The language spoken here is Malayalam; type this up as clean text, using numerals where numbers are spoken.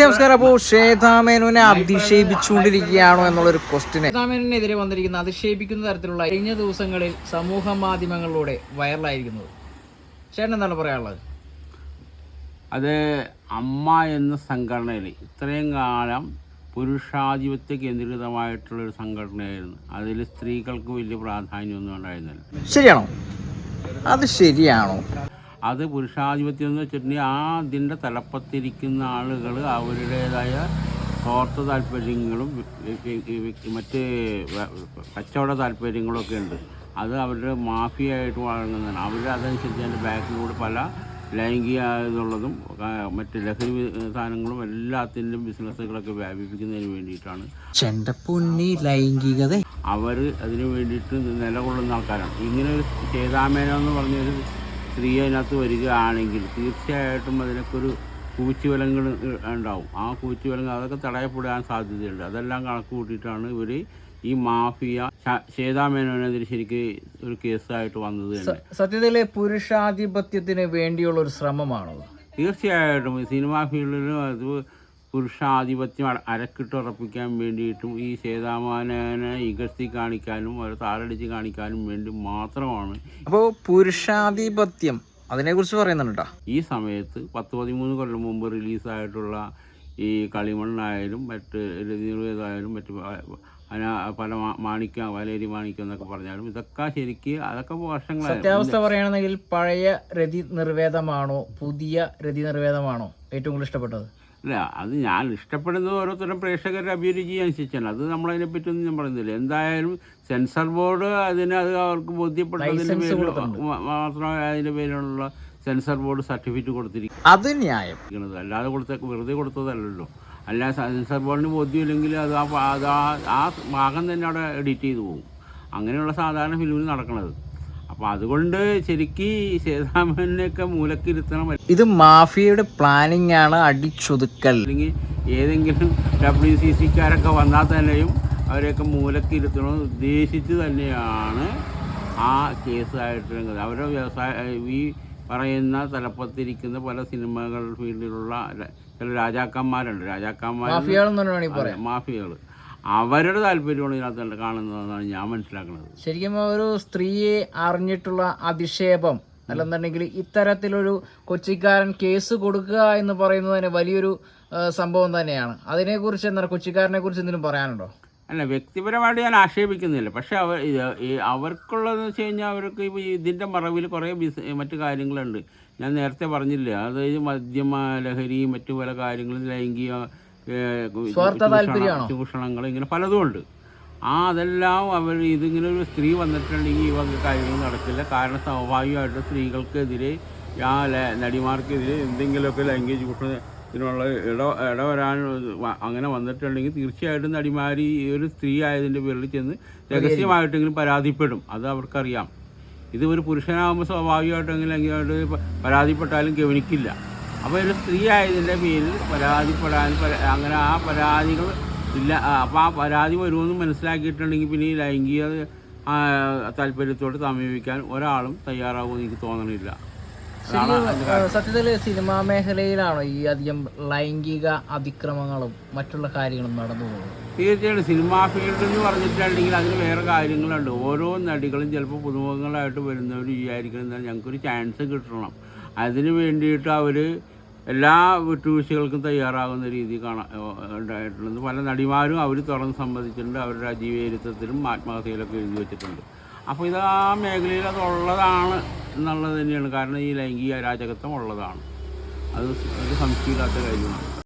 നമസ്കാരം. അപ്പോൾ ശ്വേതാമേനോനെ അധിക്ഷേപിച്ചുകൊണ്ടിരിക്കുകയാണോ എന്നുള്ളൊരു ക്വസ്റ്റ്യൻ ശ്വേതാമേനോനെതിരെ വന്നിരിക്കുന്ന അധിക്ഷേപിക്കുന്ന തരത്തിലുള്ള കഴിഞ്ഞ ദിവസങ്ങളിൽ സമൂഹ മാധ്യമങ്ങളിലൂടെ വൈറലായിരിക്കുന്നത്. ചേട്ടൻ എന്താണ് പറയാനുള്ളത്? അത് അമ്മ എന്ന സംഘടനയിൽ ഇത്രയും കാലം പുരുഷാധിപത്യ കേന്ദ്രീകൃതമായിട്ടുള്ളൊരു സംഘടനയായിരുന്നു. അതിൽ സ്ത്രീകൾക്ക് വലിയ പ്രാധാന്യമൊന്നും ഉണ്ടായിരുന്നില്ല. ശരിയാണോ? അത് ശരിയാണോ? അത് പുരുഷാധിപത്യം എന്ന് വെച്ചിട്ടുണ്ടെങ്കിൽ അതിൻ്റെ തലപ്പത്തിരിക്കുന്ന ആളുകൾ അവരുടേതായ സ്വാർത്ഥ താല്പര്യങ്ങളും മറ്റ് കച്ചവട താല്പര്യങ്ങളൊക്കെ ഉണ്ട്. അത് അവരുടെ മാഫിയായിട്ട് വഴങ്ങുന്നതാണ്. അവർ അതനുസരിച്ച് അതിൻ്റെ ബാക്കിലൂടെ പല ലൈംഗിക ഇതുള്ളതും മറ്റ് ലഹരി സാധനങ്ങളും എല്ലാത്തിൻ്റെയും ബിസിനസ്സുകളൊക്കെ വ്യാപിപ്പിക്കുന്നതിന് വേണ്ടിയിട്ടാണ് ലൈംഗികത അവർ അതിനു വേണ്ടിയിട്ട് നിലകൊള്ളുന്ന ആൾക്കാരാണ്. ഇങ്ങനെ ഒരു ശ്വേതാമേനോ എന്ന് പറഞ്ഞൊരു സ്ത്രീ അതിനകത്ത് വരികയാണെങ്കിൽ തീർച്ചയായിട്ടും അതിനൊക്കെ ഒരു കൂച്ചുവലങ്ങൾ ഉണ്ടാവും. ആ കൂച്ചുവലങ്ങൾ അതൊക്കെ തടയപ്പെടാൻ സാധ്യതയുണ്ട്. അതെല്ലാം കണക്ക് കൂട്ടിയിട്ടാണ് ഇവർ ഈ മാഫിയ ശ്വേതാമേനോനെതിരെ ശരിക്ക് ഒരു കേസായിട്ട് വന്നത് തന്നെ. സത്യത്തിലെ പുരുഷാധിപത്യത്തിന് വേണ്ടിയുള്ള ഒരു ശ്രമമാണോ? തീർച്ചയായിട്ടും സിനിമാ ഫീൽഡിലും അത് പുരുഷാധിപത്യം അരക്കിട്ടുറപ്പിക്കാൻ വേണ്ടിയിട്ടും ഈ ശ്വേതാമേനോനെ ഇകഴ്ത്തി കാണിക്കാനും അവർ താറടിച്ച് കാണിക്കാനും വേണ്ടി മാത്രമാണ്. അപ്പോൾ പുരുഷാധിപത്യം അതിനെക്കുറിച്ച് പറയുന്നുണ്ടോ? ഈ സമയത്ത് 10-13 കൊല്ലം മുമ്പ് റിലീസായിട്ടുള്ള ഈ കളിമണ്ണായാലും മറ്റ് രതിനിർവേദമായാലും മറ്റ് പല വലേരി മാണിക്യം എന്നൊക്കെ പറഞ്ഞാലും ഇതൊക്കെ ശരിക്ക് അതൊക്കെ വർഷങ്ങളായി. സത്യാവസ്ഥ പറയുകയാണെങ്കിൽ പഴയ രതി നിർവേദമാണോ പുതിയ രതി നിർവേദമാണോ ഏറ്റവും കൂടുതൽ ഇഷ്ടപ്പെട്ടത്? അല്ല, അത് ഞാൻ ഇഷ്ടപ്പെടുന്നത് ഓരോരുത്തരും പ്രേക്ഷകരുടെ അഭിരുചി അനുസരിച്ചാണ്. അത് നമ്മളതിനെപ്പറ്റിയൊന്നും ഞാൻ പറയുന്നില്ല. എന്തായാലും സെൻസർ ബോർഡ് അത് അവർക്ക് ബോധ്യപ്പെട്ടതിൻ്റെ പേരിൽ മാത്രമേ അതിൻ്റെ പേരിലുള്ള സെൻസർ ബോർഡ് സർട്ടിഫിക്കറ്റ് കൊടുത്തിരിക്കുന്നത്. അത് ന്യായം. അല്ലാതെ വെറുതെ കൊടുത്തതല്ലല്ലോ. അല്ല, സെൻസർ ബോർഡിന് ബോധ്യമില്ലെങ്കിൽ അത് ആ ഭാഗം തന്നെ അവിടെ എഡിറ്റ് ചെയ്തു പോകും. അങ്ങനെയുള്ള സാധാരണ ഫിലിമിൽ നടക്കുന്നത്. അപ്പോൾ അതുകൊണ്ട് ശരിക്ക് ശ്വേതാമേനോനെയൊക്കെ മൂലക്കിരുത്തണം. ഇത് മാഫിയയുടെ പ്ലാനിങ് ആണ്, അടിച്ചൊതുക്കൽ. അല്ലെങ്കിൽ ഏതെങ്കിലും WCCക്കാരൊക്കെ വന്നാൽ തന്നെയും അവരെയൊക്കെ മൂലക്കിരുത്തണം ഉദ്ദേശിച്ച് തന്നെയാണ് ആ കേസായിട്ട് അവരുടെ ഈ പറയുന്ന തലപ്പത്തിരിക്കുന്ന പല സിനിമകൾ ഫീൽഡിലുള്ള ചില രാജാക്കന്മാരുണ്ട്. മാഫിയകൾ അവരുടെ താല്പര്യമാണ് ഇതിനകത്ത് കാണുന്നതെന്നാണ് ഞാൻ മനസ്സിലാക്കുന്നത്. ശരിക്കും ഒരു സ്ത്രീയെ അറിഞ്ഞിട്ടുള്ള അധിക്ഷേപം അല്ലെന്നുണ്ടെങ്കിൽ ഇത്തരത്തിലൊരു കൊച്ചിക്കാരൻ കേസ് കൊടുക്കുക എന്ന് പറയുന്നത് തന്നെ വലിയൊരു സംഭവം തന്നെയാണ്. അതിനെക്കുറിച്ച് എന്താണ് കൊച്ചിക്കാരനെ കുറിച്ച് എന്തെങ്കിലും പറയാനുണ്ടോ? അല്ല, വ്യക്തിപരമായിട്ട് ഞാൻ ആക്ഷേപിക്കുന്നില്ല. പക്ഷേ അവർക്കുള്ളതെന്ന് വെച്ച് കഴിഞ്ഞാൽ അവർക്ക് ഇപ്പോൾ ഇതിൻ്റെ മറവിൽ കുറേ മറ്റു കാര്യങ്ങളുണ്ട്. ഞാൻ നേരത്തെ പറഞ്ഞില്ല, അതായത് മദ്യം, ലഹരി, മറ്റു പല കാര്യങ്ങളും, ലൈംഗിക ചൂഷണങ്ങൾ, ഇങ്ങനെ പലതും ഉണ്ട്. അതെല്ലാം ഇതിങ്ങനെ ഒരു സ്ത്രീ വന്നിട്ടുണ്ടെങ്കിൽ ഈ വക കാര്യങ്ങൾ നടക്കില്ല. കാരണം സ്വാഭാവികമായിട്ട് സ്ത്രീകൾക്കെതിരെ നടിമാർക്കെതിരെ എന്തെങ്കിലുമൊക്കെ ലൈംഗിക ചൂഷണത്തിനുള്ള ഇടവരാൻ അങ്ങനെ വന്നിട്ടുണ്ടെങ്കിൽ തീർച്ചയായിട്ടും നടിമാർ ഈ ഒരു സ്ത്രീ ആയതിൻ്റെ പേരിൽ ചെന്ന് രഹസ്യമായിട്ടെങ്കിലും പരാതിപ്പെടും. അത് അവർക്കറിയാം. ഇത് ഒരു പുരുഷനാകുമ്പോൾ സ്വാഭാവികമായിട്ടെങ്കിലും ലൈംഗികമായിട്ട് പരാതിപ്പെട്ടാലും ഗവനിക്കില്ല. അപ്പോൾ ഒരു സ്ത്രീ ആയതിൻ്റെ പേരിൽ പരാതിപ്പെടാൻ അങ്ങനെ ആ പരാതികൾ ഇല്ല. അപ്പോൾ ആ പരാതി വരുമെന്ന് മനസ്സിലാക്കിയിട്ടുണ്ടെങ്കിൽ പിന്നെ ഈ ലൈംഗിക താല്പര്യത്തോട് സമീപിക്കാൻ ഒരാളും തയ്യാറാകുമെന്ന് എനിക്ക് തോന്നണില്ല. സത്യത്തിൽ സിനിമാ മേഖലയിലാണോ ഈ അധികം ലൈംഗിക അതിക്രമങ്ങളും മറ്റുള്ള കാര്യങ്ങളും നടന്നു പോകുന്നത്? തീർച്ചയായിട്ടും സിനിമാ ഫീൽഡ് എന്ന് പറഞ്ഞിട്ടുണ്ടെങ്കിൽ അതിന് വേറെ കാര്യങ്ങളുണ്ട്. ഓരോ നടികളും ചിലപ്പോൾ പുതുമുഖങ്ങളായിട്ട് വരുന്നവർ വിചാരിക്കുന്നത് ഞങ്ങൾക്കൊരു ചാൻസ് കിട്ടണം, അതിന് വേണ്ടിയിട്ട് അവർ എല്ലാ വിട്ടുവീഴ്ചകൾക്കും തയ്യാറാകുന്ന രീതി ഉണ്ടായിട്ടുള്ളത്. പല നടിമാരും അവർ തുറന്ന് സമ്മതിച്ചിട്ടുണ്ട്. അവരുടെ ജീവചരിത്രത്തിലും ആത്മകഥയിലൊക്കെ എഴുതി വെച്ചിട്ടുണ്ട്. അപ്പോൾ ഇത് ആ മേഖലയിൽ അതുള്ളതാണ് എന്നുള്ളത് തന്നെയാണ്. കാരണം ഈ ലൈംഗിക അരാജകത്വം ഉള്ളതാണ്. അത് സംശയമില്ലാത്ത കാര്യമാണ്.